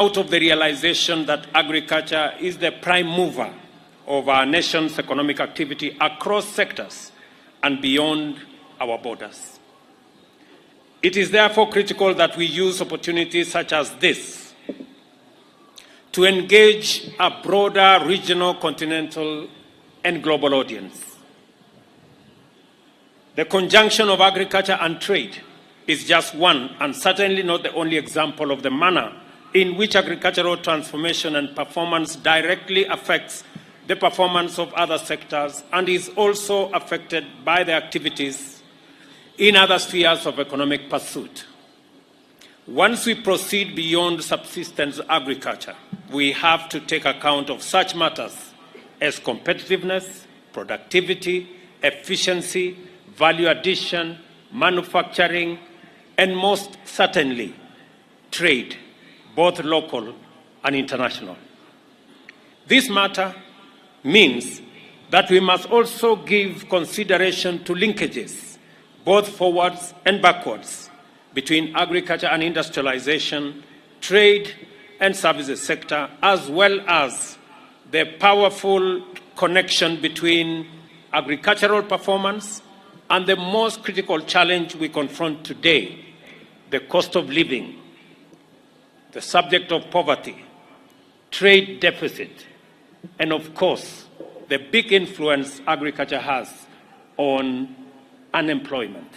out of the realization that agriculture is the prime mover of our nation's economic activity across sectors and beyond our borders. It is therefore critical that we use opportunities such as this to engage a broader regional, continental, and global audience. The conjunction of agriculture and trade is just one, and certainly not the only example of the manner in which agricultural transformation and performance directly affects the performance of other sectors and is also affected by the activities in other spheres of economic pursuit. Once we proceed beyond subsistence agriculture, we have to take account of such matters as competitiveness, productivity, efficiency, value addition, manufacturing, and most certainly, trade, both local and international. This matter means that we must also give consideration to linkages, both forwards and backwards, between agriculture and industrialization, trade and services sector, as well as the powerful connection between agricultural performance and the most critical challenge we confront today, the cost of living, the subject of poverty, trade deficit, and of course, the big influence agriculture has on unemployment.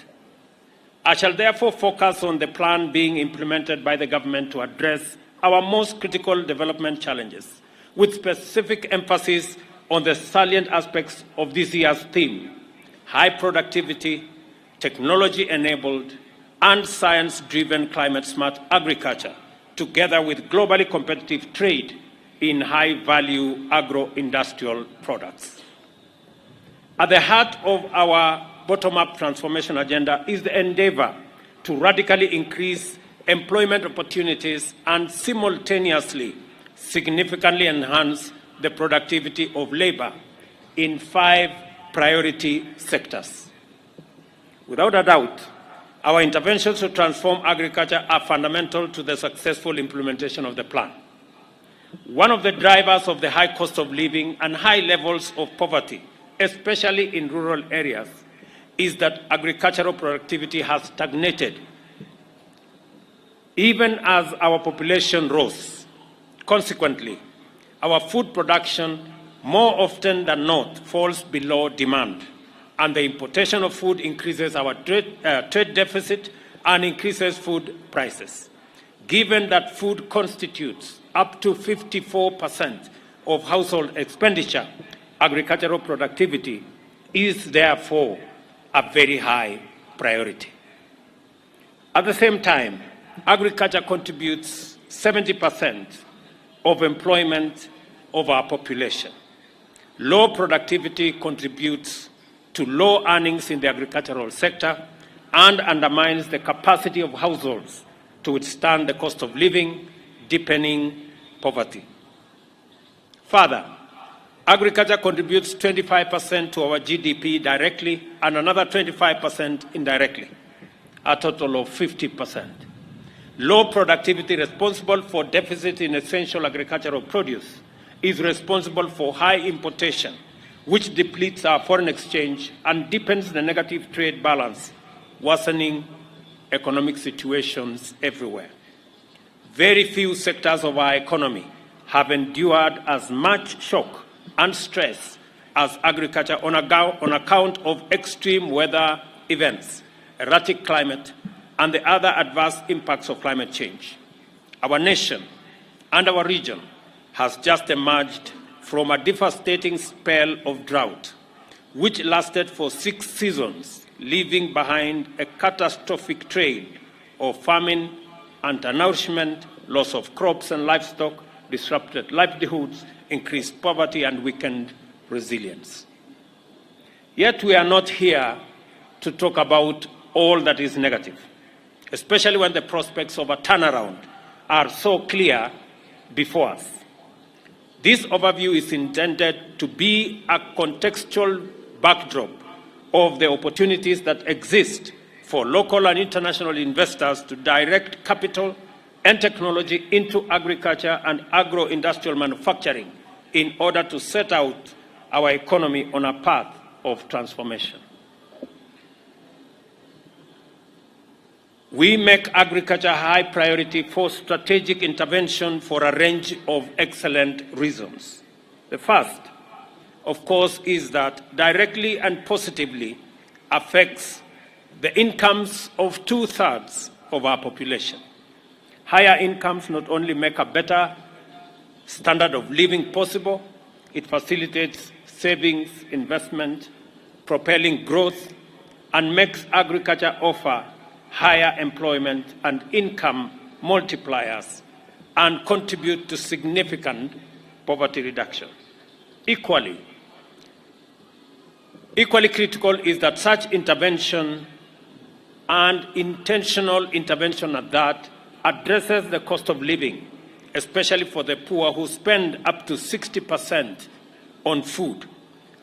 I shall therefore focus on the plan being implemented by the government to address our most critical development challenges, with specific emphasis on the salient aspects of this year's theme: high productivity, technology-enabled, and science-driven climate-smart agriculture, together with globally competitive trade in high-value agro-industrial products. At the heart of our bottom-up transformation agenda is the endeavor to radically increase employment opportunities and simultaneously significantly enhance the productivity of labor in 5 priority sectors. Without a doubt, our interventions to transform agriculture are fundamental to the successful implementation of the plan. One of the drivers of the high cost of living and high levels of poverty, especially in rural areas, is that agricultural productivity has stagnated even as our population rose. Consequently, our food production more often than not falls below demand, and the importation of food increases our trade deficit and increases food prices. Given that food constitutes up to 54% of household expenditure, agricultural productivity is therefore a very high priority. At the same time, agriculture contributes 70% of employment of our population. Low productivity contributes to low earnings in the agricultural sector and undermines the capacity of households to withstand the cost of living, deepening poverty. Further, agriculture contributes 25% to our GDP directly and another 25% indirectly, a total of 50%. Low productivity responsible for deficit in essential agricultural produce is responsible for high importation, which depletes our foreign exchange and deepens the negative trade balance, worsening economic situations everywhere. Very few sectors of our economy have endured as much shock and stress as agriculture on account of extreme weather events, erratic climate, and the other adverse impacts of climate change. Our nation and our region has just emerged from a devastating spell of drought, which lasted for 6 seasons, leaving behind a catastrophic trail of famine, undernourishment, loss of crops and livestock, disrupted livelihoods, increased poverty, and weakened resilience. Yet we are not here to talk about all that is negative, especially when the prospects of a turnaround are so clear before us. This overview is intended to be a contextual backdrop of the opportunities that exist for local and international investors to direct capital and technology into agriculture and agro-industrial manufacturing in order to set out our economy on a path of transformation. We make agriculture a high priority for strategic intervention for a range of excellent reasons. The first, of course, is that directly and positively affects the incomes of 2/3 of our population. Higher incomes not only make a better standard of living possible, it facilitates savings, investment, propelling growth, and makes agriculture offer higher employment and income multipliers and contribute to significant poverty reduction. Equally critical is that such intervention, and intentional intervention at that, addresses the cost of living, especially for the poor who spend up to 60% on food,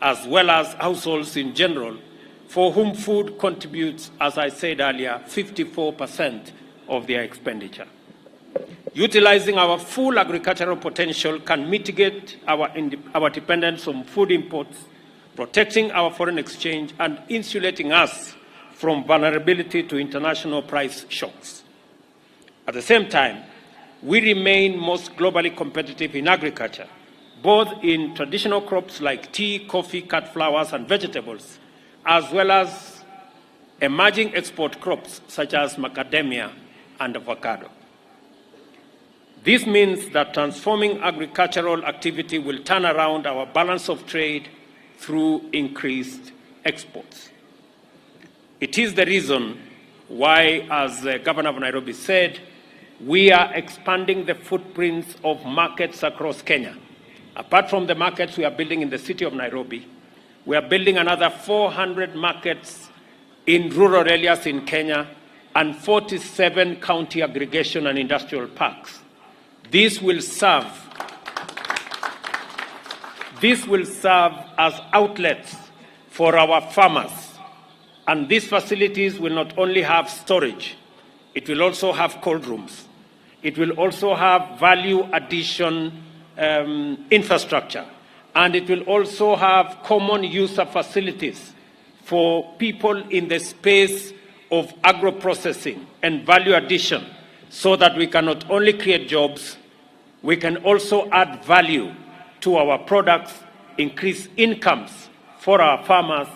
as well as households in general, for whom food contributes, as I said earlier, 54% of their expenditure. Utilizing our full agricultural potential can mitigate our dependence on food imports, protecting our foreign exchange, and insulating us from vulnerability to international price shocks. At the same time, we remain most globally competitive in agriculture, both in traditional crops like tea, coffee, cut flowers, and vegetables, as well as emerging export crops such as macadamia and avocado. This means that transforming agricultural activity will turn around our balance of trade through increased exports. It is the reason why, as the Governor of Nairobi said, we are expanding the footprints of markets across Kenya. Apart from the markets we are building in the city of Nairobi, we are building another 400 markets in rural areas in Kenya and 47 county aggregation and industrial parks. This will serve as outlets for our farmers. And these facilities will not only have storage, it will also have cold rooms. It will also have value addition infrastructure. And it will also have common user facilities for people in the space of agro-processing and value addition, so that we can not only create jobs, we can also add value to our products, increase incomes for our farmers,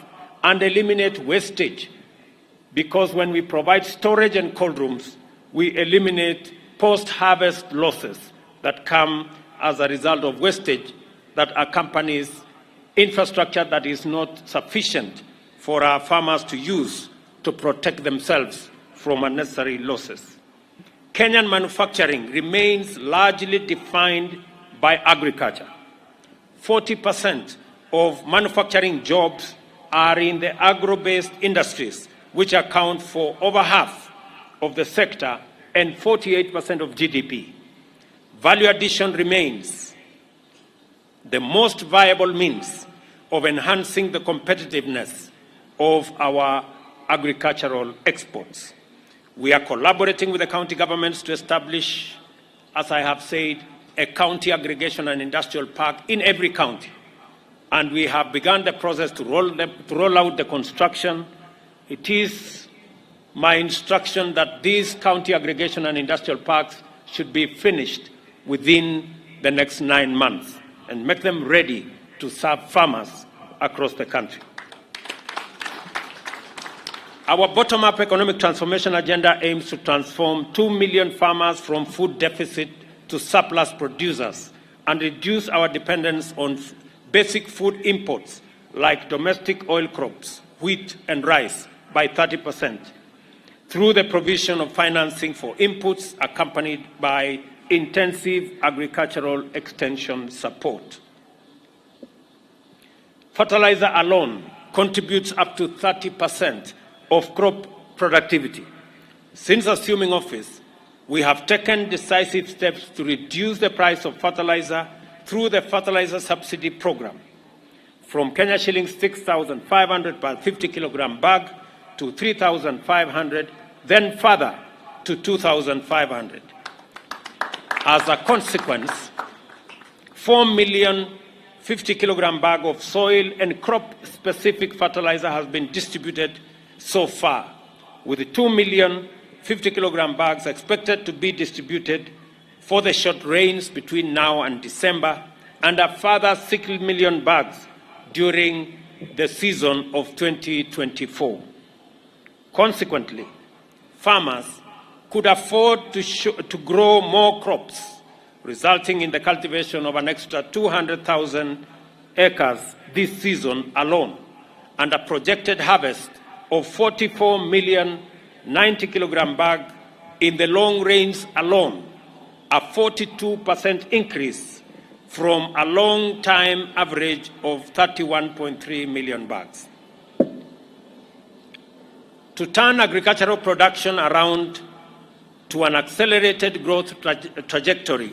and eliminate wastage. Because when we provide storage and cold rooms, we eliminate post-harvest losses that come as a result of wastage that accompanies infrastructure that is not sufficient for our farmers to use to protect themselves from unnecessary losses. Kenyan manufacturing remains largely defined by agriculture. 40% of manufacturing jobs are in the agro-based industries, which account for over half of the sector and 48% of GDP. Value addition remains the most viable means of enhancing the competitiveness of our agricultural exports. We are collaborating with the county governments to establish, as I have said, a county aggregation and industrial park in every county. And we have begun the process to roll out the construction. It is my instruction that these county aggregation and industrial parks should be finished within the next 9 months and make them ready to serve farmers across the country. Our bottom-up economic transformation agenda aims to transform 2 million farmers from food deficit to surplus producers and reduce our dependence on basic food imports like domestic oil crops, wheat and rice by 30% through the provision of financing for inputs accompanied by intensive agricultural extension support. Fertilizer alone contributes up to 30% of crop productivity. Since assuming office, we have taken decisive steps to reduce the price of fertilizer through the fertilizer subsidy program, from Kenya shillings 6,500 per 50 kilogram bag to 3,500, then further to 2,500. As a consequence, 4 million 50-kilogram bag of soil and crop-specific fertilizer has been distributed so far, with 2 million 50-kilogram bags expected to be distributed for the short rains between now and December, and a further 6 million bags during the season of 2024. Consequently, farmers could afford to grow more crops, resulting in the cultivation of an extra 200,000 acres this season alone, and a projected harvest of 44 million 90-kilogram bag in the long rains alone, a 42% increase from a long-time average of 31.3 million bags. To turn agricultural production around to an accelerated growth trajectory,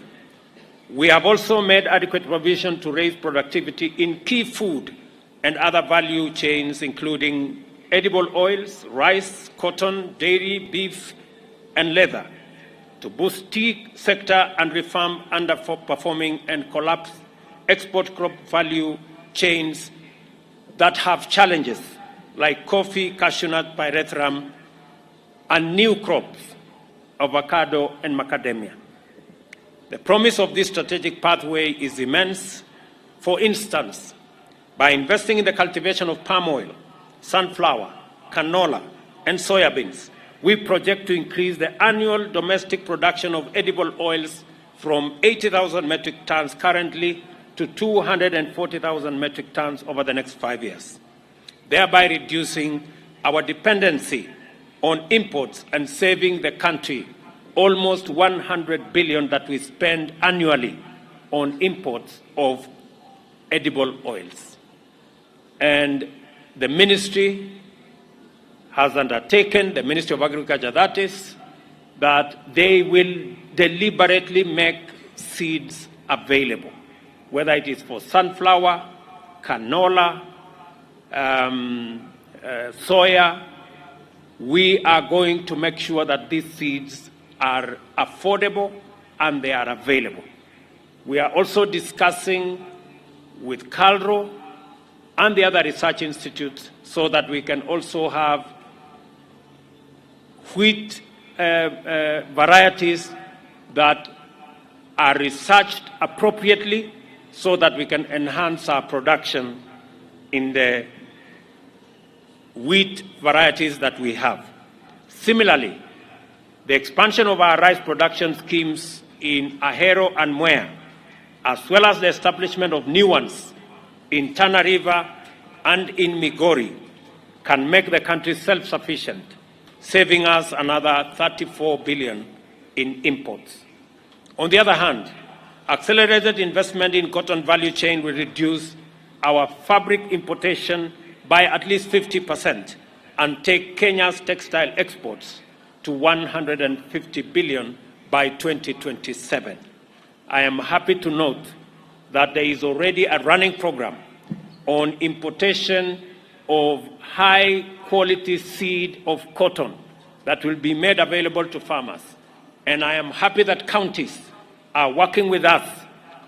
we have also made adequate provision to raise productivity in key food and other value chains, including edible oils, rice, cotton, dairy, beef, and leather, to boost tea sector and reform underperforming and collapse export crop value chains that have challenges like coffee, cashew nut, pyrethrum, and new crops, avocado and macadamia. The promise of this strategic pathway is immense. For instance, by investing in the cultivation of palm oil, sunflower, canola, and soybeans, we project to increase the annual domestic production of edible oils from 80,000 metric tons currently to 240,000 metric tons over the next 5 years, thereby reducing our dependency on imports and saving the country almost 100 billion that we spend annually on imports of edible oils. And the ministry has undertaken, the Ministry of Agriculture that is, that they will deliberately make seeds available, whether it is for sunflower, canola, soya. We are going to make sure that these seeds are affordable and they are available. We are also discussing with CALRO and the other research institutes so that we can also have wheat varieties that are researched appropriately so that we can enhance our production in the wheat varieties that we have. Similarly, the expansion of our rice production schemes in Ahero and Mwea, as well as the establishment of new ones in Tana River and in Migori, can make the country self-sufficient, saving us another 34 billion in imports. On the other hand, accelerated investment in cotton value chain will reduce our fabric importation by at least 50% and take Kenya's textile exports to 150 billion by 2027. I am happy to note that there is already a running program on importation of high-quality seed of cotton that will be made available to farmers. And I am happy that counties are working with us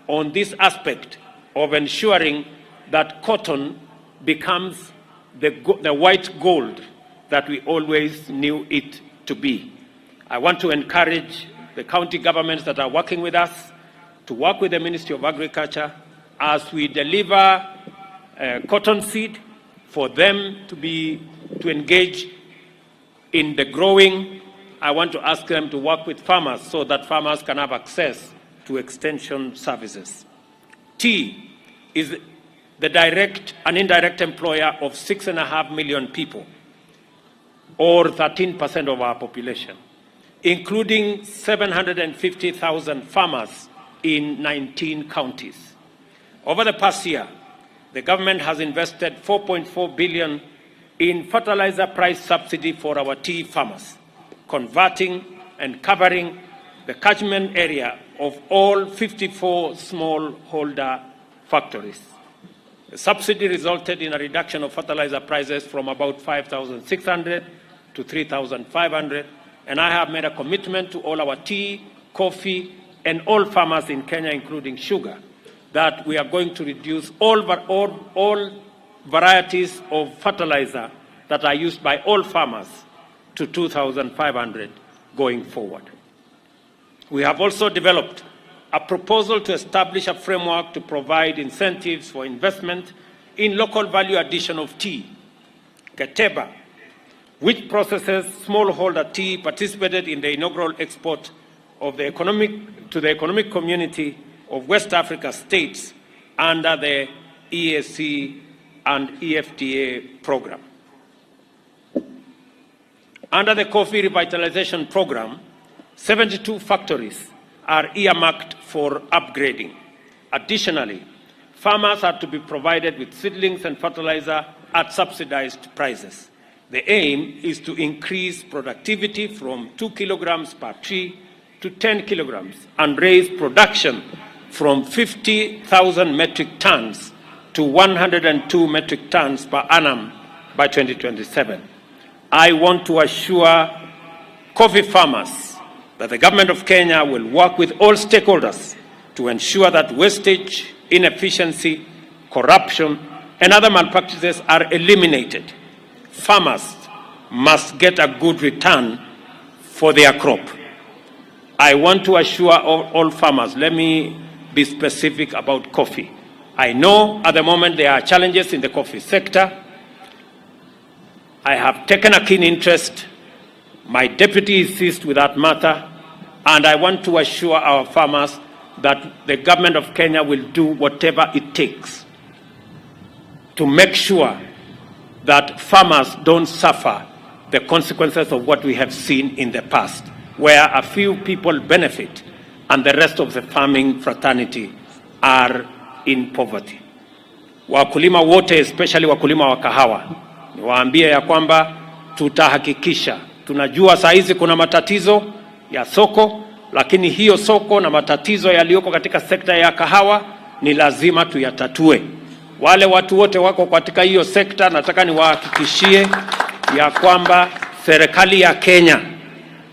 on this aspect of ensuring that cotton becomes the white gold that we always knew it to be. I want to encourage the county governments that are working with us to work with the Ministry of Agriculture as we deliver cotton seed for them to engage in the growing. I want to ask them to work with farmers so that farmers can have access to extension services. Tea is the direct and indirect employer of 6.5 million people, or 13% of our population, including 750,000 farmers in 19 counties. Over the past year, the government has invested 4.4 billion in fertilizer price subsidy for our tea farmers, converting and covering the catchment area of all 54 smallholder factories. The subsidy resulted in a reduction of fertilizer prices from about 5,600 to 3,500, and I have made a commitment to all our tea, coffee, and all farmers in Kenya, including sugar, that we are going to reduce all varieties of fertilizer that are used by all farmers to 2,500 going forward. We have also developed a proposal to establish a framework to provide incentives for investment in local value addition of tea. Keteba, which processes smallholder tea, participated in the inaugural export of the economic community of West Africa states under the EAC and EFTA program. Under the coffee revitalization program, 72 factories are earmarked for upgrading. Additionally, farmers are to be provided with seedlings and fertilizer at subsidized prices. The aim is to increase productivity from 2 kilograms per tree to 10 kilograms and raise production from 50,000 metric tons to 102 metric tons per annum by 2027. I want to assure coffee farmers that the government of Kenya will work with all stakeholders to ensure that wastage, inefficiency, corruption, and other malpractices are eliminated. Farmers must get a good return for their crop. I want to assure all farmers, let me be specific about coffee. I know at the moment there are challenges in the coffee sector. I have taken a keen interest. My deputy is seized with that matter, and I want to assure our farmers that the government of Kenya will do whatever it takes to make sure that farmers don't suffer the consequences of what we have seen in the past, where a few people benefit and the rest of the farming fraternity are in poverty. Wakulima wote, especially wakulima wa kahawa, niwaambie ya kwamba tutahakikisha, tunajua saa hizi kuna matatizo ya soko, lakini hiyo soko na matatizo yaliyoko katika sekta ya kahawa ni lazima tuyatatue. Wale watu wote wako katika hiyo sekta, nataka niwahakikishie ya kwamba serikali ya Kenya,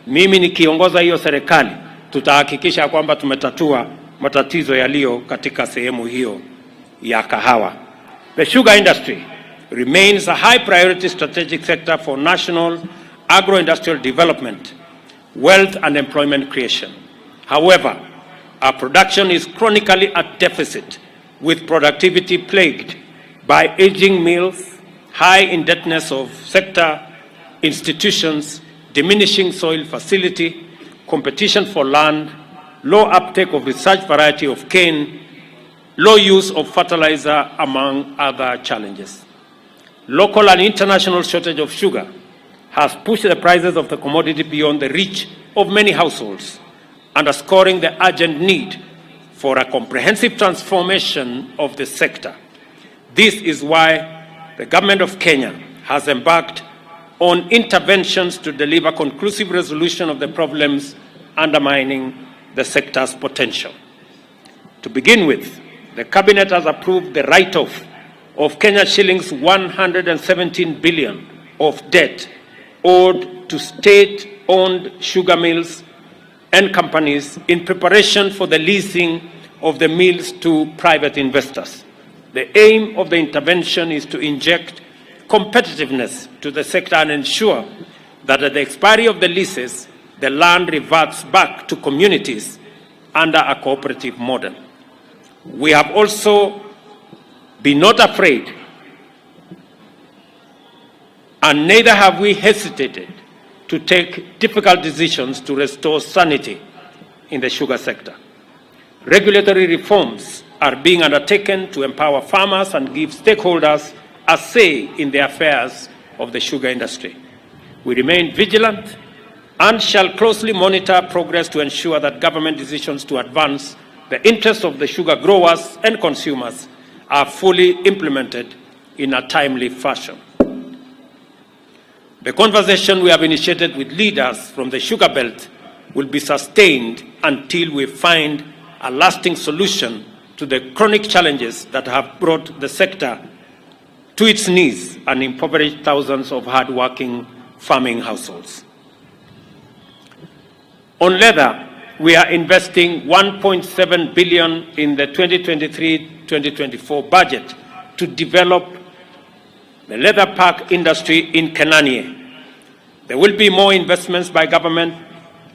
mimi nikiongoza hiyo serikali, tutahakikisha kwamba tumetatua matatizo yaliyo katika sehemu hiyo ya kahawa. The sugar industry remains a high priority strategic sector for national agro-industrial development, wealth and employment creation. However, our production is chronically at deficit, with productivity plagued by aging mills, high indebtedness of sector institutions, diminishing soil facility, competition for land, low uptake of research variety of cane, low use of fertilizer, among other challenges. Local and international shortage of sugar has pushed the prices of the commodity beyond the reach of many households, underscoring the urgent need for a comprehensive transformation of the sector. This is why the government of Kenya has embarked on interventions to deliver conclusive resolution of the problems undermining the sector's potential. To begin with, the Cabinet has approved the write-off of Kenya shillings 117 billion of debt owed to state-owned sugar mills and companies in preparation for the leasing of the mills to private investors. The aim of the intervention is to inject competitiveness to the sector and ensure that at the expiry of the leases, the land reverts back to communities under a cooperative model. We have also been not afraid, and neither have we hesitated to take difficult decisions to restore sanity in the sugar sector. Regulatory reforms are being undertaken to empower farmers and give stakeholders a say in the affairs of the sugar industry. We remain vigilant and shall closely monitor progress to ensure that government decisions to advance the interests of the sugar growers and consumers are fully implemented in a timely fashion. The conversation we have initiated with leaders from the sugar belt will be sustained until we find a lasting solution to the chronic challenges that have brought the sector to its knees and impoverished thousands of hard-working farming households. On leather, we are investing 1.7 billion in the 2023-2024 budget to develop the leather pack industry in Kenania. There will be more investments by government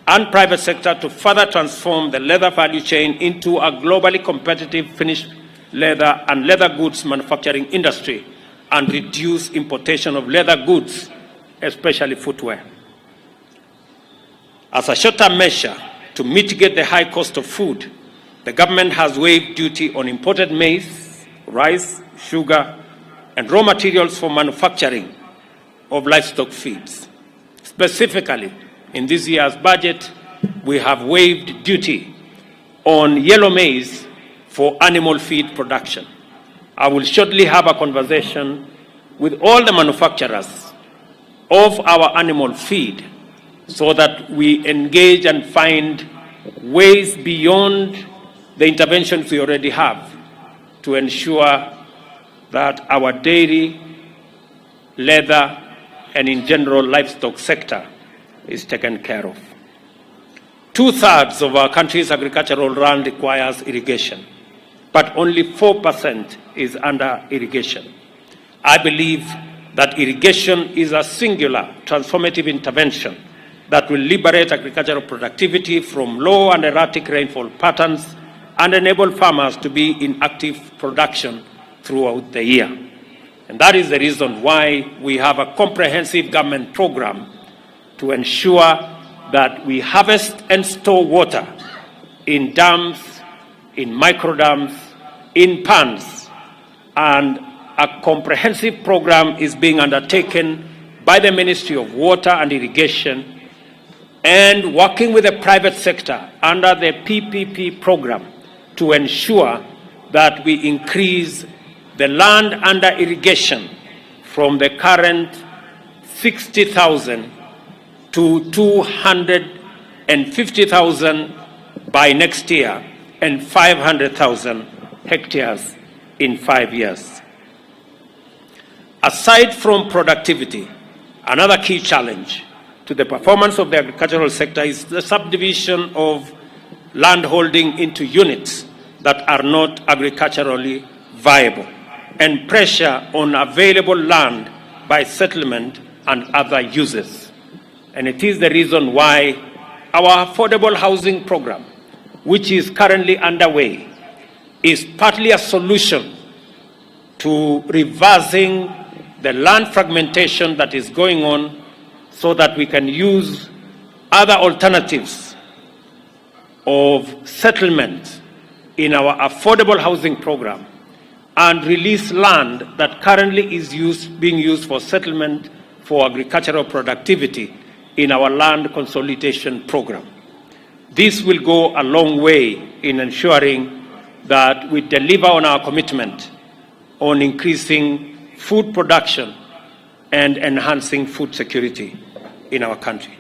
and private sector to further transform the leather value chain into a globally competitive finished leather and leather goods manufacturing industry and reduce importation of leather goods, especially footwear. As a short-term measure to mitigate the high cost of food, the government has waived duty on imported maize, rice, sugar, and raw materials for manufacturing of livestock feeds. Specifically, in this year's budget, we have waived duty on yellow maize for animal feed production. I will shortly have a conversation with all the manufacturers of our animal feed so that we engage and find ways beyond the interventions we already have to ensure that our dairy, leather, and in general livestock sector is taken care of. 2/3 of our country's agricultural land requires irrigation, but only 4% is under irrigation. I believe that irrigation is a singular transformative intervention that will liberate agricultural productivity from low and erratic rainfall patterns and enable farmers to be in active production throughout the year. And that is the reason why we have a comprehensive government program to ensure that we harvest and store water in dams, in micro dams, in ponds, and a comprehensive program is being undertaken by the Ministry of Water and Irrigation and working with the private sector under the PPP program to ensure that we increase the land under irrigation from the current 60,000 to 250,000 by next year and 500,000 hectares in 5 years. Aside from productivity, another key challenge to the performance of the agricultural sector is the subdivision of land holding into units that are not agriculturally viable and pressure on available land by settlement and other uses. And it is the reason why our affordable housing program, which is currently underway, is partly a solution to reversing the land fragmentation that is going on so that we can use other alternatives of settlement in our affordable housing program and release land that currently is being used for settlement for agricultural productivity in our land consolidation program. This will go a long way in ensuring that we deliver on our commitment on increasing food production and enhancing food security in our country.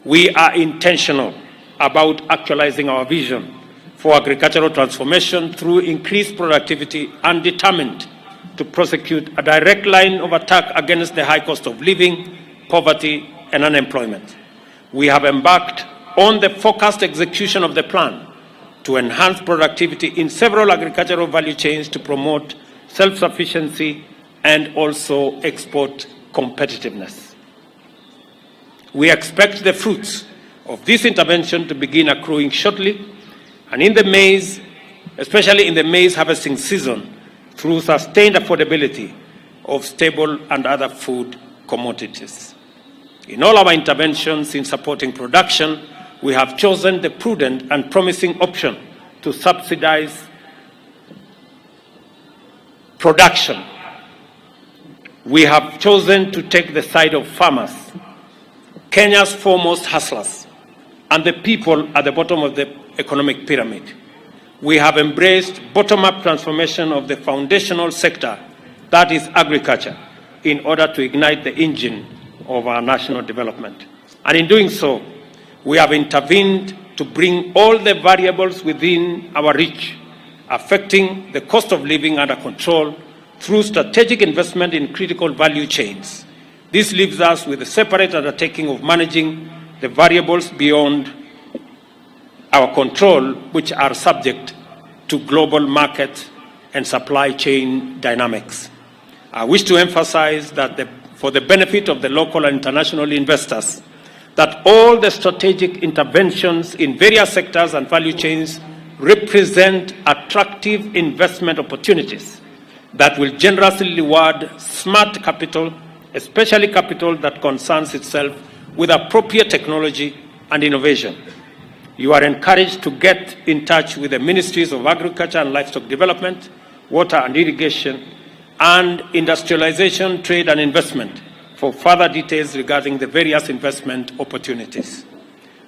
We are intentional about actualizing our vision for agricultural transformation through increased productivity and determined to prosecute a direct line of attack against the high cost of living, poverty, and unemployment. We have embarked on the focused execution of the plan to enhance productivity in several agricultural value chains to promote self-sufficiency and also export competitiveness. We expect the fruits of this intervention to begin accruing shortly, and in the maize, especially in the maize harvesting season, through sustained affordability of stable and other food commodities. In all our interventions in supporting production, we have chosen the prudent and promising option to subsidize production. We have chosen to take the side of farmers, Kenya's foremost hustlers, and the people at the bottom of the economic pyramid. We have embraced bottom-up transformation of the foundational sector, that is agriculture, in order to ignite the engine of our national development. And in doing so, we have intervened to bring all the variables within our reach, affecting the cost of living under control through strategic investment in critical value chains. This leaves us with a separate undertaking of managing the variables beyond our control, which are subject to global market and supply chain dynamics. I wish to emphasize that for the benefit of the local and international investors, that all the strategic interventions in various sectors and value chains represent attractive investment opportunities that will generously reward smart capital, especially capital that concerns itself with appropriate technology and innovation. You are encouraged to get in touch with the Ministries of Agriculture and Livestock Development, Water and Irrigation, and Industrialization, Trade and Investment for further details regarding the various investment opportunities.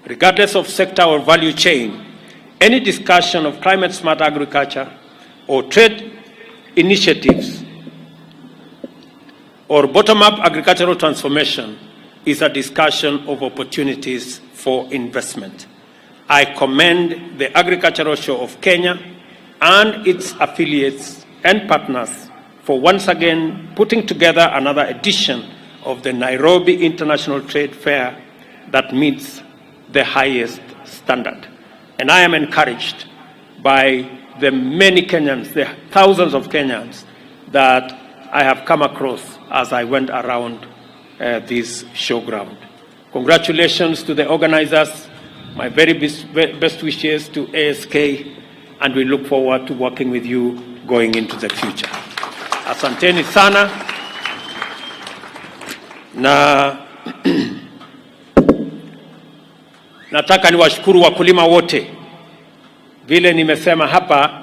Regardless of sector or value chain, any discussion of climate-smart agriculture or trade initiatives or bottom-up agricultural transformation is a discussion of opportunities for investment. I commend the Agricultural Show of Kenya and its affiliates and partners for once again putting together another edition of the Nairobi International Trade Fair that meets the highest standard. And I am encouraged by the many Kenyans, the thousands of Kenyans that I have come across as I went around this showground. Congratulations to the organizers, my very best wishes to ASK, and we look forward to working with you going into the future. Asanteni sana na nataka niwashukuru wakulima wote. Vile nimesema hapa,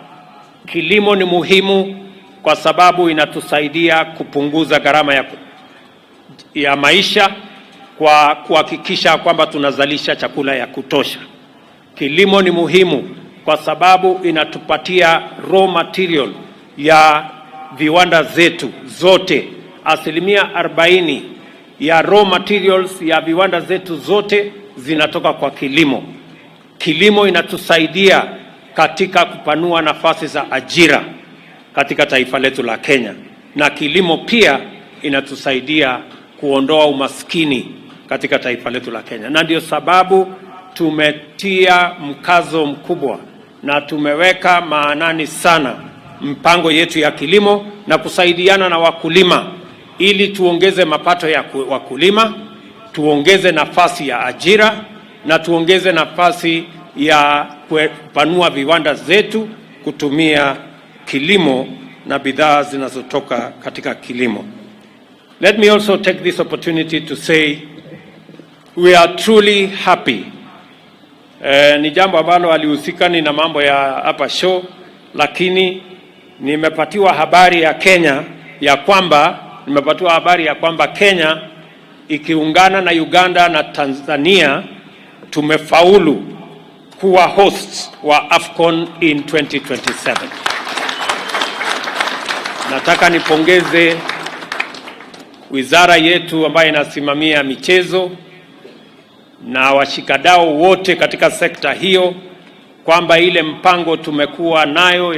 kilimo ni muhimu kwa sababu inatusaidia kupunguza gharama ya maisha kwa kuhakikisha kwamba tunazalisha chakula ya kutosha. Kilimo ni muhimu kwa sababu inatupatia raw material ya viwanda zetu zote. 40% ya raw materials ya viwanda zetu zote zinatoka kwa kilimo. Kilimo inatusaidia katika kupanua nafasi za ajira katika taifa letu la Kenya, na kilimo pia inatusaidia kuondoa umaskini katika taifa letu la Kenya. Na ndio sababu tumetia mkazo mkubwa na tumeweka maanani sana mpango yetu ya kilimo na kusaidiana na wakulima ili tuongeze mapato ya wakulima, tuongeze nafasi ya ajira na tuongeze nafasi ya kupanua viwanda zetu kutumia kilimo na bidhaa zinazotoka katika kilimo. Let me also take this opportunity to say we are truly happy. Ni jambo ambalo alihusika ni na mambo ya hapa show, lakini nimepatiwa habari ya kwamba Kenya ikiungana na Uganda na Tanzania tumefaulu kuwa hosts wa AFCON in 2027. Nataka nipongeze wizara yetu ambayo inasimamia michezo na washikadau wote katika sekta hiyo kwamba ile mpango tumekuwa nayo